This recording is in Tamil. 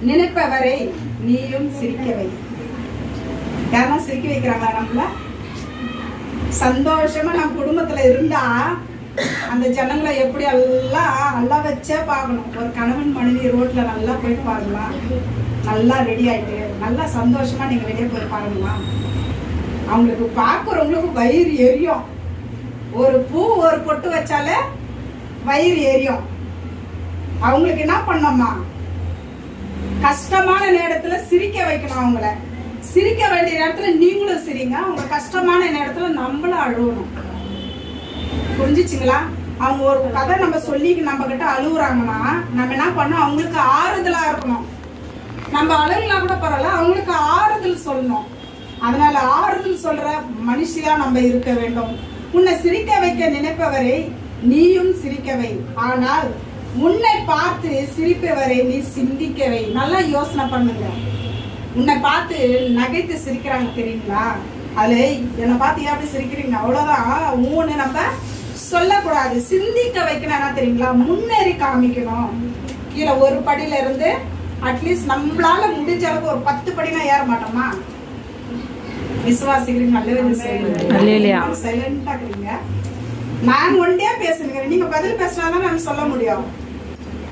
நினைப்பவரை நீயும் சிரிக்க வை. யாரா சிரிக்க வைக்கிறாங்களா? நம்மள சந்தோஷமா நம்ம குடும்பத்துல இருந்தா அந்த ஜனங்களை எப்படி எல்லாம் நல்லா வச்சே பார்க்கணும். ஒரு கணவன் மனைவி ரோட்ல நல்லா போயிட்டு பாருங்களா, நல்லா ரெடி ஆயிட்டு நல்லா சந்தோஷமா நீங்க வெளியே போய் பாருங்களா, அவங்களுக்கு பார்க்குறவங்களுக்கு வயிறு எரியும். ஒரு பூ ஒரு பொட்டு வச்சாலே வயிறு எரியும். அவங்களுக்கு என்ன பண்ணோமா, கஷ்டமான நேரத்துல சிரிக்க வைக்கணும். அவங்கள சிரிக்க வேண்டிய நேரத்துல நீங்களும் சிரிங்க. அவங்க கஷ்டமான நேரத்துல நம்மளும் அழுவணும். புரிஞ்சுச்சுங்களா? அவங்க ஒரு கதை நம்ம சொல்லி நம்ம கிட்ட அழுகுறாங்கன்னா நம்ம என்ன பண்ணோம், அவங்களுக்கு ஆறுதலா இருக்கணும். நம்ம அழுகலாம் கூட பரவாயில்ல, அவங்களுக்கு ஆறுதல் சொல்லணும். அதனால ஆறுதல் சொல்ற மனுஷியா நம்ம இருக்க வேண்டும். உன்னை சிரிக்க வைக்க நினைப்பவரை நீயும் சிரிக்கவை, ஆனால் உன்னை பார்த்து சிரிப்பவரை நீ சிந்திக்கவை. நல்லா யோசனை பண்ணுங்க. உன்னை பார்த்து நகைத்து சிரிக்கிறாங்க தெரியுங்களா? அது என்னை பார்த்து எப்படி சிரிக்கிறீங்க அவ்வளவுதான் ஊன்னு நம்ம சொல்லக்கூடாது. சிந்திக்க வைக்கணும். என்ன தெரியுங்களா? முன்னேறி காமிக்கணும். கீழே ஒரு படியில இருந்து அட்லீஸ்ட் நம்மளால முடிஞ்ச அளவுக்கு ஒரு 10 படினா ஏற மாட்டோமா? விசுவாசிக்கிறீங்க? சைலண்டா இருக்கிறீங்க. நான் ஒண்டியா பேசுறேன், நீங்க பதில் பேசினாதான் நம்ம சொல்ல முடியும்.